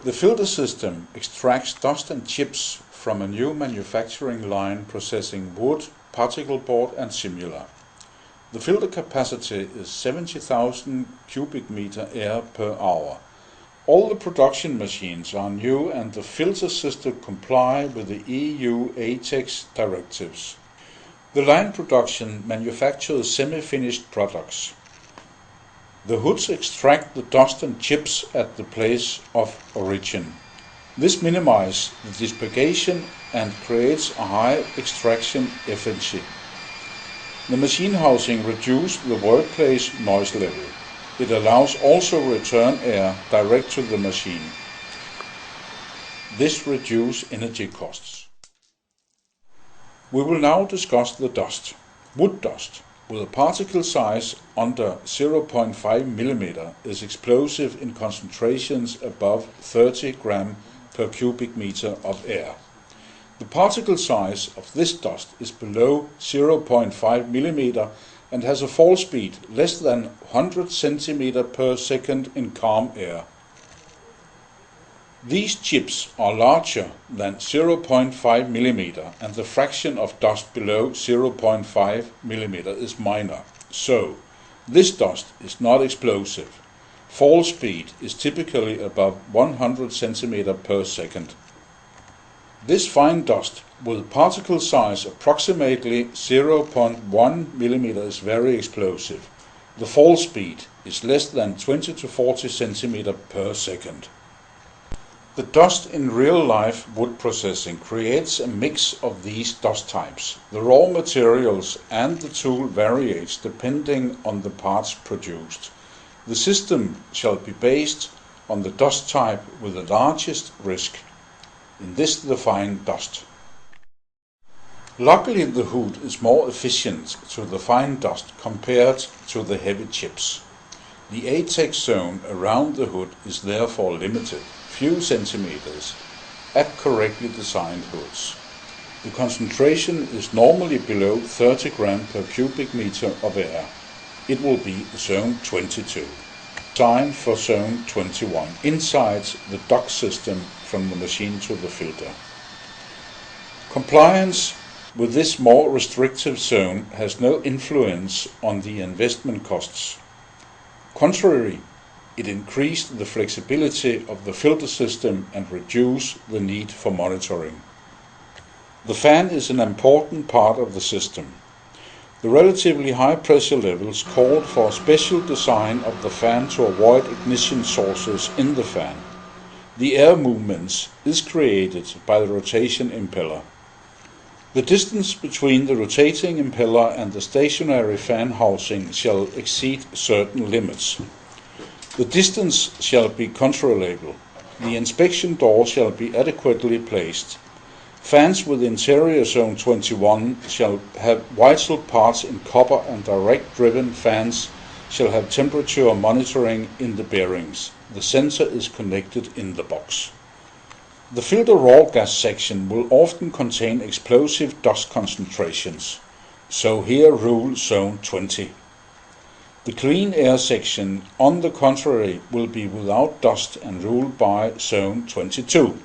The filter system extracts dust and chips from a new manufacturing line processing wood, particle board and similar. The filter capacity is 70,000 cubic meter air per hour. All the production machines are new and the filter system comply with the EU ATEX directives. The line production manufactures semi-finished products. The hoods extract the dust and chips at the place of origin. This minimizes the dispersion and creates a high extraction efficiency. The machine housing reduces the workplace noise level. It allows also return air direct to the machine. This reduces energy costs. We will now discuss the dust. Wood dust with a particle size under 0.5 mm is explosive in concentrations above 30 gram per cubic meter of air. The particle size of this dust is below 0.5 mm and has a fall speed less than 100 cm per second in calm air. These chips are larger than 0.5 mm and the fraction of dust below 0.5 mm is minor. So, this dust is not explosive. Fall speed is typically above 100 cm per second. This fine dust with particle size approximately 0.1 mm is very explosive. The fall speed is less than 20 to 40 cm per second. The dust in real-life wood processing creates a mix of these dust types. The raw materials and the tool varies depending on the parts produced. The system shall be based on the dust type with the largest risk. In this the fine dust. Luckily the hood is more efficient to the fine dust compared to the heavy chips. The ATEX zone around the hood is therefore limited, few centimeters, at correctly designed hoods. The concentration is normally below 30 gram per cubic meter of air. It will be zone 22. Time for zone 21, inside the duct system from the machine to the filter. Compliance with this more restrictive zone has no influence on the investment costs. Contrary, it increased the flexibility of the filter system and reduced the need for monitoring. The fan is an important part of the system. The relatively high pressure levels called for a special design of the fan to avoid ignition sources in the fan. The air movement is created by the rotation impeller. The distance between the rotating impeller and the stationary fan housing shall exceed certain limits. The distance shall be controllable. The inspection door shall be adequately placed. Fans with interior zone 21 shall have vital parts in copper and direct driven fans shall have temperature monitoring in the bearings. The sensor is connected in the box. The filter raw gas section will often contain explosive dust concentrations, so here rule zone 20. The clean air section, on the contrary, will be without dust and ruled by zone 22.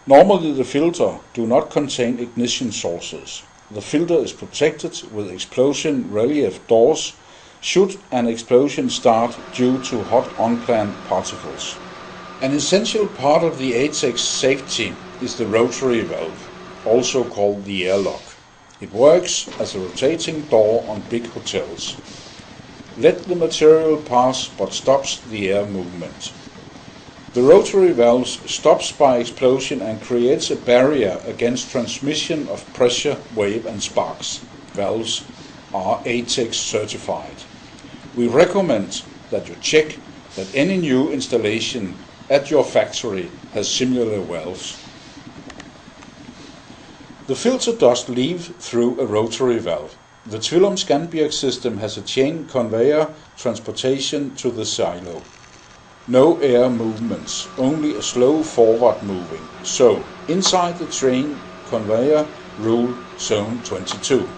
Normally the filter do not contain ignition sources. The filter is protected with explosion relief doors should an explosion start due to hot unplanned particles. An essential part of the ATEX safety is the rotary valve, also called the airlock. It works as a rotating door on big hotels. Let the material pass but stops the air movement. The rotary valve stops by explosion and creates a barrier against transmission of pressure, wave and sparks. Valves are ATEX certified. We recommend that you check that any new installation at your factory has similar valves. The filter dust leaves through a rotary valve. The Twillum Scanbjerg system has a chain conveyor transportation to the silo. No air movements, only a slow forward moving. So, inside the train conveyor, rule zone 22.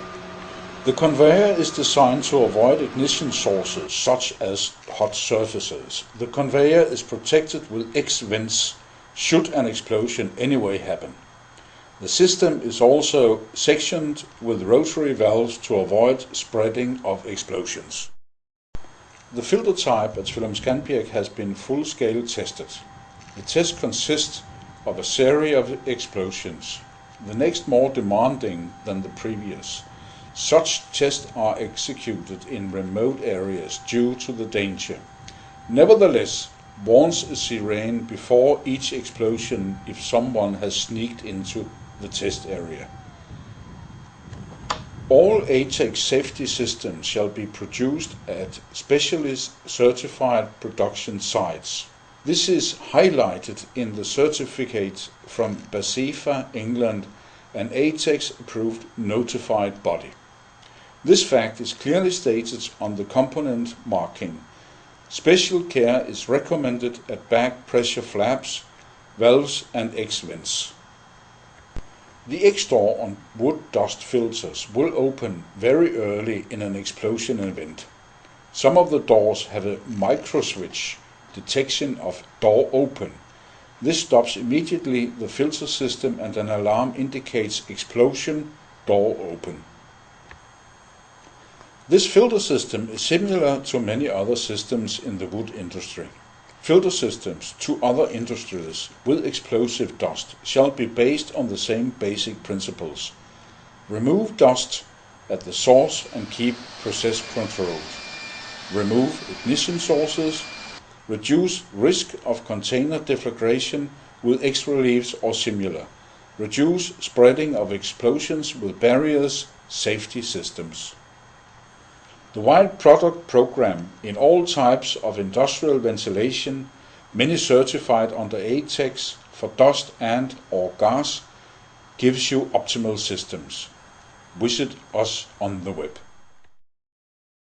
The conveyor is designed to avoid ignition sources such as hot surfaces. The conveyor is protected with X vents should an explosion anyway happen. The system is also sectioned with rotary valves to avoid spreading of explosions. The filter type at Tvillum Scanbjerg has been full-scale tested. The test consists of a series of explosions, the next more demanding than the previous. Such tests are executed in remote areas due to the danger. Nevertheless, warns a siren before each explosion if someone has sneaked into the test area. All ATEX safety systems shall be produced at specialist certified production sites. This is highlighted in the certificate from BASEFA, England, an ATEX approved notified body. This fact is clearly stated on the component marking. Special care is recommended at back pressure flaps, valves and X-vents. The X-door on wood dust filters will open very early in an explosion event. Some of the doors have a micro-switch detection of door open. This stops immediately the filter system and an alarm indicates explosion, door open. This filter system is similar to many other systems in the wood industry. Filter systems to other industries with explosive dust shall be based on the same basic principles. Remove dust at the source and keep process controlled. Remove ignition sources. Reduce risk of container deflagration with X-reliefs or similar. Reduce spreading of explosions with barriers, safety systems. The wide product program in all types of industrial ventilation, many certified under ATEX for dust and or gas, gives you optimal systems. Visit us on the web.